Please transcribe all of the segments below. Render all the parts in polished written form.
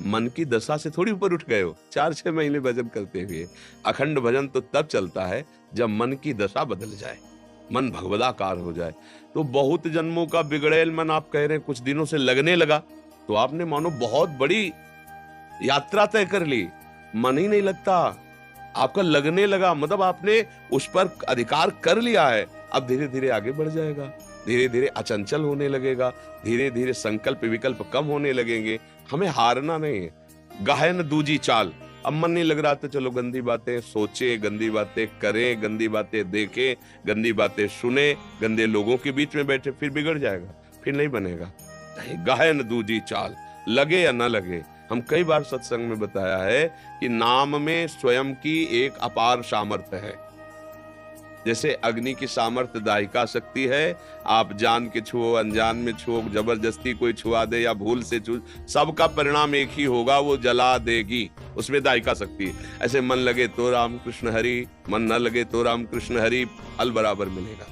मन की दशा से थोड़ी ऊपर उठ गए हो 4-6 महीने भजन करते हुए। अखंड भजन तो तब चलता है जब मन की दशा बदल जाए, मन भगवदाकार हो जाए। तो बहुत जन्मों का बिगड़ैल मन आप कह रहे हैं कुछ दिनों से लगने लगा, तो आपने मानो बहुत बड़ी यात्रा तय कर ली। मन ही नहीं लगता, आपका लगने लगा, मतलब आपने उस पर अधिकार कर लिया है। अब धीरे धीरे आगे बढ़ जाएगा, धीरे धीरे अचंचल होने लगेगा, धीरे धीरे संकल्प विकल्प कम होने लगेंगे। हमें हारना नहीं है। गहन दूजी चाल, अब मन नहीं लग रहा तो चलो गंदी बातें सोचे, गंदी बातें करें, गंदी बातें देखें, गंदी बातें सुने, गंदे लोगों के बीच में बैठे, फिर बिगड़ जाएगा, फिर नहीं बनेगा। गहन दूजी चाल, लगे या ना लगे। हम कई बार सत्संग में बताया है कि नाम में स्वयं की एक अपार सामर्थ्य है। जैसे अग्नि की सामर्थ्य दाहिका शक्ति है, आप जान के छुओ, अनजान में छुओ, जबरदस्ती कोई छुआ दे या भूल से छू, सबका परिणाम एक ही होगा, वो जला देगी। उसमें दाहिका शक्ति है। ऐसे मन लगे तो राम कृष्ण हरि, मन न लगे तो राम कृष्ण हरि, फल बराबर मिलेगा।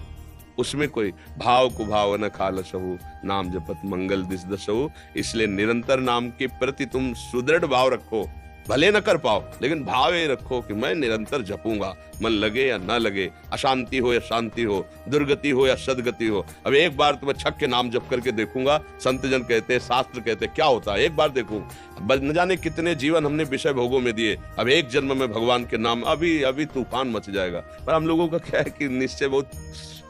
उसमें कोई भाव को भाव न खालसहु, नाम जपत मंगल दिस दसहु। इसलिए निरंतर नाम के प्रति तुम सुदृढ़ भाव रखो, भले न कर पाओ लेकिन भाव ये रखो कि मैं निरंतर जपूंगा, मन लगे या ना लगे, अशांति हो या शांति हो, दुर्गति हो या सदगति हो। अब एक बार तो मैं छक के नाम जप करके देखूंगा, संत जन कहते हैं, शास्त्र कहते हैं, क्या होता है, एक बार देखूं। न जाने कितने जीवन हमने विषय भोगों में दिए, अब एक जन्म में भगवान के नाम, अभी तूफान मच जाएगा। पर हम लोगों का क्या है कि निश्चय बहुत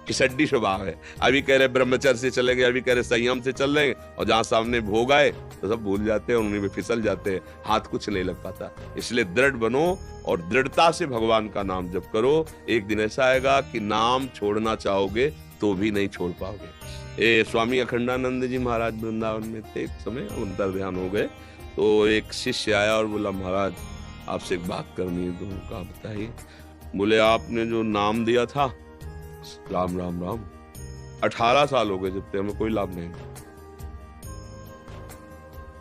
किसड्डी स्वभाव है। अभी कह रहे ब्रह्मचर्य से चलेंगे, अभी कह रहे संयम से चल रहे हैं, और जहां सामने भोग आए तो सब भूल जाते हैं, उन्हीं में फिसल जाते हैं, हाथ कुछ नहीं लग पाता। इसलिए दृढ़ बनो और दृढ़ता से भगवान का नाम जप करो। एक दिन ऐसा आएगा कि नाम छोड़ना चाहोगे तो भी नहीं छोड़ पाओगे। स्वामी अखंडानंद जी महाराज वृंदावन में थे, एक समय अंतर ध्यान हो गए, तो एक शिष्य आया और बोला, महाराज आपसे एक बात करनी है। तो कहा बताइए। बोले आपने जो नाम दिया था, राम राम राम, 18 साल हो गए जब तक हमें कोई लाभ नहीं।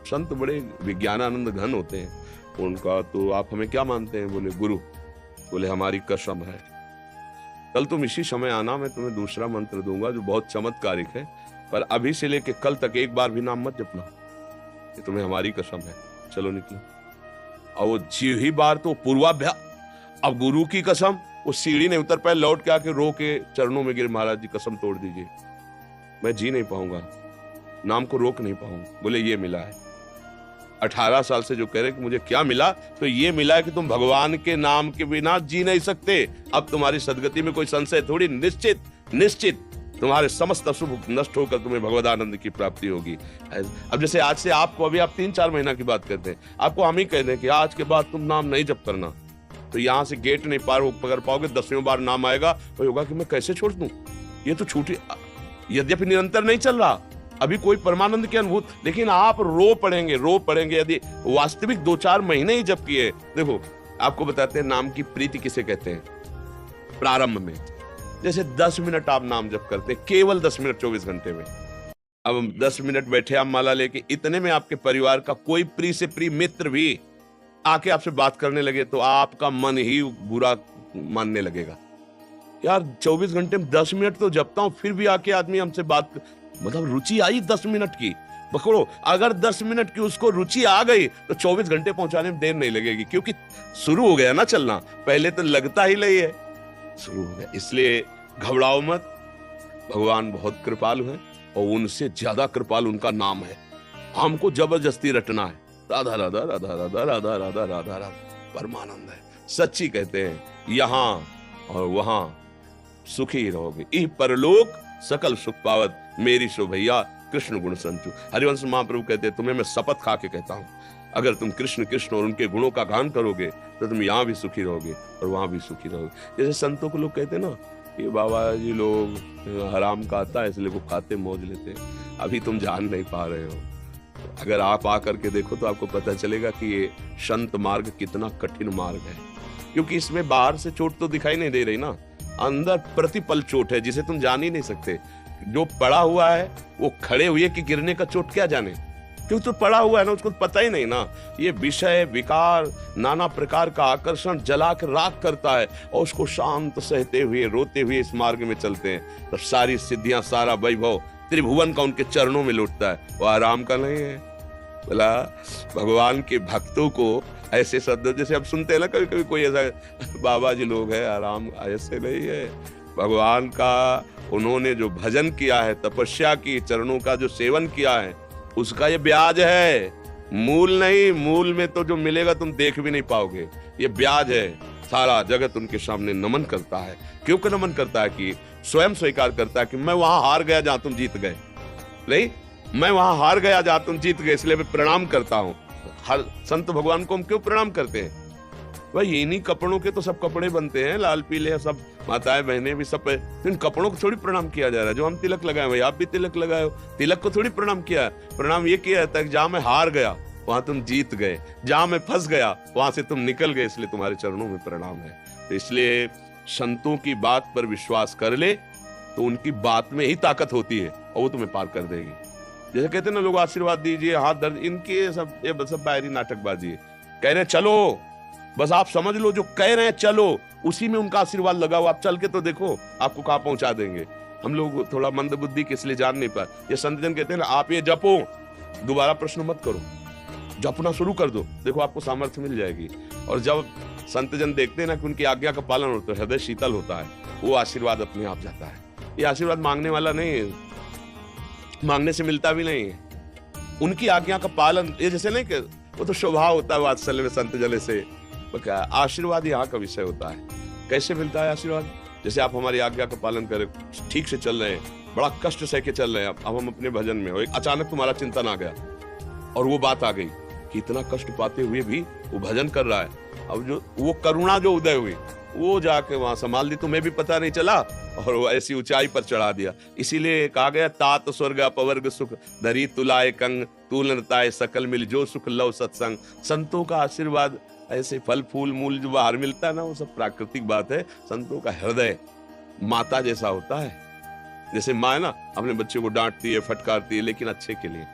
संत बड़े विज्ञानानंद घन होते हैं, उनका तो आप हमें क्या मानते हैं? बोले गुरु। बोले हमारी कसम है, कल तुम इसी समय आना, मैं तुम्हें दूसरा मंत्र दूंगा जो बहुत चमत्कारिक है, पर अभी से लेके कल तक एक बार भी नाम मत जपना, ये तुम्हें हमारी कसम है। चलो निकलो। और वो जी ही बार तो पूर्वाभ्यास, अब गुरु की कसम, वो सीढ़ी नहीं उतर पाए, लौट के आके रो के चरणों में गिरे, महाराज जी कसम तोड़ दीजिए, मैं जी नहीं पाऊंगा, नाम को रोक नहीं पाऊंगा। बोले ये मिला है। 18 साल से जो कह रहे कि मुझे क्या मिला, तो ये मिला है कि तुम भगवान के नाम के बिना जी नहीं सकते। अब तुम्हारी सदगति में कोई संशय थोड़ी, निश्चित निश्चित तुम्हारे समस्त अशुभ नष्ट होकर तुम्हें भगवदानंद की प्राप्ति होगी। अब जैसे आज से आपको, अभी आप 3-4 महीना की बात करते हैं, आपको हम ही कह दें कि आज के बाद तुम नाम नहीं जप करना, तो यहां से गेट नहीं पार हो पकड़ पाओगे, 10वें बार नाम आएगा तो होगा कि मैं कैसे छोड़ दूं, ये तो छूटी। यद्यपि निरंतर नहीं चल रहा, अभी कोई परमानंद की अनुभूत, लेकिन आप रो पड़ेंगे यदि वास्तविक 2-4 महीने ही जप किए। देखो आपको बताते हैं नाम की प्रीति किसे कहते हैं। प्रारंभ में जैसे 10 मिनट आप नाम जप करते हैं, केवल 10 मिनट 24 घंटे में। अब 10 मिनट बैठे आप माला लेके, इतने में आपके परिवार का कोई प्रिय से प्रिय मित्र भी आके आपसे बात करने लगे तो आपका मन ही बुरा मानने लगेगा। यार 24 घंटे में 10 मिनट तो जपता हूं, फिर भी आके आदमी हमसे बात, मतलब रुचि आई 10 मिनट की, पकड़ो। अगर 10 मिनट की उसको रुचि आ गई तो 24 घंटे पहुंचाने में देर नहीं लगेगी, क्योंकि शुरू हो गया ना चलना, पहले तो लगता ही नहीं है, शुरू हो गया। इसलिए घबराओ मत, भगवान बहुत कृपालु है और उनसे ज्यादा कृपालु उनका नाम है। हमको जबरदस्ती रटना है, राधा राधा राधा राधा राधा राधा राधा राधा, परमानंद है। सच्ची कहते हैं यहाँ और वहां सुखी रहोगे, इह परलोक सकल सुख पावत, मेरी सो भैया कृष्ण गुण संचु। हरिवंश महाप्रभु कहते हैं, तुम्हें मैं शपथ खा के कहता हूं, अगर तुम कृष्ण कृष्ण और उनके गुणों का गान करोगे तो तुम यहाँ भी सुखी रहोगे और वहां भी सुखी रहोगे। जैसे संतों को लोग कहते हैं ना, ये बाबा जी लोग हराम का आता है इसलिए वो खाते मौज लेते हैं, अभी तुम जान नहीं पा रहे हो। अगर आप आकर के देखो तो आपको पता चलेगा कि ये संत मार्ग कितना कठिन मार्ग है, क्योंकि इसमें बाहर से चोट तो दिखाई नहीं दे रही ना, अंदर प्रतिपल चोट है जिसे तुम जान ही नहीं सकते। जो पड़ा हुआ है वो खड़े हुए कि गिरने का चोट क्या जाने, क्योंकि तो पड़ा हुआ है ना, उसको पता ही नहीं ना। ये विषय विकार नाना प्रकार का आकर्षण जला कर राख करता है और उसको शांत सहते हुए रोते हुए इस मार्ग में चलते हैं तो सारी सिद्धियां सारा वैभव त्रिभुवन का उनके चरणों में लौटता है। वो आराम का नहीं है, बोला भगवान के भक्तों को ऐसे शब्द जैसे अब सुनते हैं ना, कभी कभी कोई ऐसा बाबा जी लोग हैं आराम, ऐसे नहीं है। भगवान का उन्होंने जो भजन किया है, तपस्या की, चरणों का जो सेवन किया है, उसका ये ब्याज है, मूल नहीं। मूल में तो जो मिलेगा तुम देख भी नहीं पाओगे, ये ब्याज है। सारा जगत उनके सामने नमन करता है। क्यों नमन करता है? कि स्वयं स्वीकार करता है कि मैं वहां हार गया जहां तुम जीत गए। नहीं, मैं वहां हार गया जहां तुम जीत गए, इसलिए मैं प्रणाम करता हूं। हर संत भगवान को हम क्यों प्रणाम करते हैं? भाई इन्हीं कपड़ों के तो सब कपड़े बनते हैं, लाल पीले, सब माताएं बहनें भी सब। इन कपड़ों को थोड़ी प्रणाम किया जा रहा है। जो हम तिलक लगाए भाई, आप भी तिलक लगाए हो, तिलक को थोड़ी प्रणाम किया है। प्रणाम ये किया है कि जहां मैं हार गया वहां तुम जीत गए, जहां मैं फंस गया वहां से तुम निकल गए, इसलिए तुम्हारे चरणों में प्रणाम है। तो इसलिए संतों की बात पर विश्वास कर ले तो उनकी बात में ही ताकत होती है और वो तुम्हें पार कर देगी। जैसे कहते हैं ना लोग, आशीर्वाद दीजिए, हाथ दर्द, इनके ये सब बाहरी नाटकबाजी है। कह रहे हैं चलो, बस आप समझ लो जो कह रहे हैं चलो, उसी में उनका आशीर्वाद लगाओ। आप चल के तो देखो आपको कहां पहुंचा देंगे। हम लोग थोड़ा मंद बुद्धि के इसलिए जान नहीं पाए। ये संत जन कहते हैं ना, आप ये जपो, दोबारा प्रश्न मत करो, जपना शुरू कर दो, देखो आपको सामर्थ्य मिल जाएगी। और जब संत जन देखते हैं ना कि उनकी आज्ञा का पालन होता है, हृदय शीतल होता है, वो आशीर्वाद अपने आप जाता है। ये आशीर्वाद मांगने वाला नहीं है, मांगने से मिलता भी नहीं है। उनकी आज्ञा का पालन, ये जैसे नहीं कि वो तो स्वभाव होता है वात्सल्य में संत जन से। आशीर्वाद यहाँ का विषय होता है। कैसे मिलता है आशीर्वाद? जैसे आप हमारी आज्ञा का पालन करें, ठीक से चल रहे हैं, बड़ा कष्ट सह के चल रहे हैं, अब हम अपने भजन में हो, एक अचानक तुम्हारा चिंतन आ गया और वो बात आ गई कि इतना कष्ट पाते हुए भी वो भजन कर रहा है। अब जो वो करुणा जो उदय हुई, वो जाके वहां संभाल दी, तुम्हें भी पता नहीं चला और वो ऐसी ऊंचाई पर चढ़ा दिया। इसीलिए कहा गया, तात स्वर्ग अपवर्ग सुख धरी तुलाए कंग, तूल नताए सकल मिल जो सुख लव सत्संग। संतों का आशीर्वाद ऐसे फल फूल मूल जो बाहर मिलता है ना, वो सब प्राकृतिक बात है। संतों का हृदय माता जैसा होता है। जैसे माँ है ना, अपने बच्चे को डांटती है, फटकारती है, लेकिन अच्छे के लिए।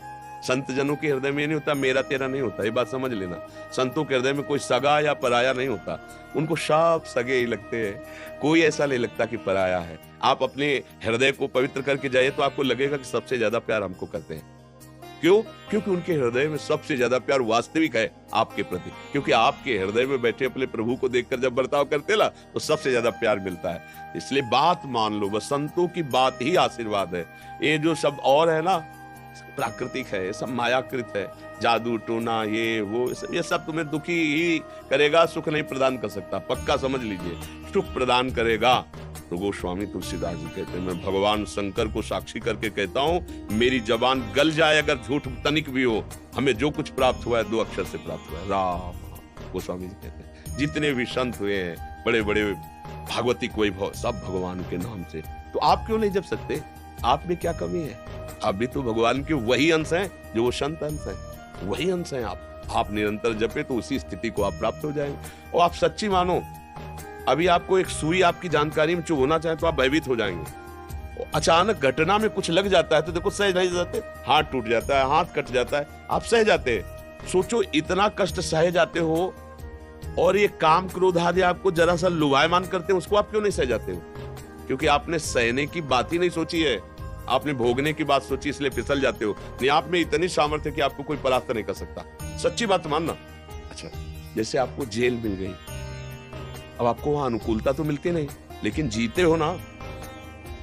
संत जनों के हृदय में ये नहीं होता मेरा तेरा नहीं होता, ये बात समझ लेना। संतों के हृदय में कोई सगा या पराया नहीं होता, उनको सब सगे ही लगते हैं, कोई ऐसा नहीं लगता कि पराया है। आप अपने हृदय को पवित्र करके जाइए तो आपको लगेगा कि सबसे ज्यादा प्यार हमको करते हैं। क्यों? क्योंकि उनके हृदय में सबसे ज्यादा प्यार वास्तविक है आपके प्रति। क्योंकि आपके हृदय में बैठे अपने प्रभु को देखकर जब बर्ताव करते ना, तो सबसे ज्यादा प्यार मिलता है। इसलिए बात मान लो, बस संतों की बात ही आशीर्वाद है। ये जो सब और है ना, प्राकृतिक है, सब मायाकृत है, जादू टोना ये वो, ये सब तुम्हें दुखी ही करेगा, सुख नहीं प्रदान कर सकता। पक्का समझ लीजिए, सुख प्रदान करेगा। तो गोस्वामी तुलसीदास जी कहते हैं, मैं भगवान शंकर को साक्षी करके कहता हूँ, मेरी जबान गल जाए अगर झूठ तनिक भी हो, हमें जो कुछ प्राप्त हुआ है 2 अक्षर से प्राप्त हुआ है, राम। गोस्वामी जी कहते हैं जितने भी संत हुए हैं, बड़े बड़े भागवतिक वैभव, सब भगवान के नाम से। तो आप क्यों नहीं जप सकते? आप में क्या कमी है? आप भी तो भगवान के वही अंश हैं जो वो संत अंश हैं, वही अंश हैं आप निरंतर जपे तो उसी स्थिति को आप प्राप्त हो जाएंगे। और आप सच्ची मानो, अभी आपको एक सुई आपकी जानकारी में चुभना चाहे तो आप भयभीत हो जाएंगे। अचानक घटना में कुछ लग जाता है तो देखो सह नहीं जाते, हाथ टूट जाता है, हाथ कट जाता है, आप सह जाते हैं। सोचो इतना कष्ट सह जाते हो और ये काम क्रोध आदि आपको जरा सा लुभायमान करते हैं, उसको आप क्यों नहीं सह जाते हो? क्योंकि आपने सहने की बात ही नहीं सोची है, आपने भोगने की बात सोची, इसलिए फिसल जाते हो। नहीं, आप में इतनी सामर्थ्य कि आपको कोई परास्त नहीं कर सकता। सच्ची बात मानना। अच्छा, जैसे आपको जेल मिल गई, अब आपको वहां अनुकूलता तो मिलती नहीं, लेकिन जीते हो ना,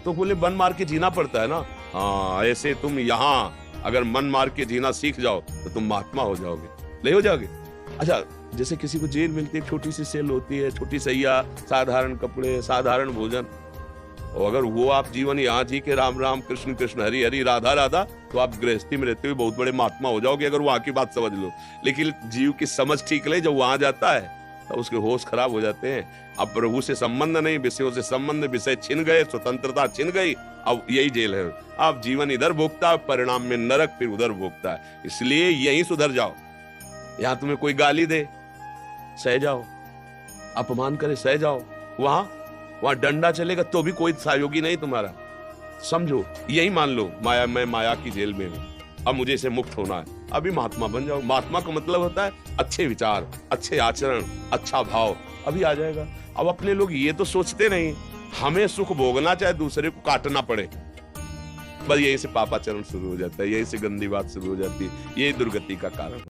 तो बोले मन मार के जीना पड़ता है ना। हाँ, ऐसे तुम यहाँ अगर मन मार के जीना सीख जाओ तो तुम महात्मा हो जाओगे, नहीं हो जाओगे? अच्छा, जैसे किसी को जेल मिलती है, छोटी सी सेल होती है, छोटी सैया, साधारण कपड़े, साधारण भोजन, और अगर वो आप जीवन यहाँ जी के राम राम कृष्ण कृष्ण हरि हरि राधा राधा, तो आप गृहस्थी में रहते हुए बहुत बड़े महात्मा हो जाओगे, अगर वहां की बात समझ लो। लेकिन जीव की समझ ठीक ले, जब वहां जाता है तो उसके होश खराब हो जाते हैं। अब प्रभु से संबंध नहीं, विषयों से संबंध, विषय छिन गए, स्वतंत्रता छिन गई, अब यही जेल है। आप जीवन इधर भोगता है, परिणाम में नरक फिर उधर भोगता है। इसलिए यही सुधर जाओ। यहाँ तुम्हें कोई गाली दे, सह जाओ, अपमान करे, सह जाओ। वहां डंडा चलेगा तो भी कोई सहयोगी नहीं तुम्हारा। समझो, यही मान लो, मैं माया की जेल में हूं, अब मुझे इसे मुक्त होना है, अभी महात्मा बन जाओ। महात्मा का मतलब होता है अच्छे विचार, अच्छे आचरण, अच्छा भाव, अभी आ जाएगा। अब अपने लोग ये तो सोचते नहीं, हमें सुख भोगना चाहे दूसरे को काटना पड़े, बस यहीं से पापाचरण शुरू हो जाता है, यहीं से गंदी बात शुरू हो जाती है, यही दुर्गति का कारण है।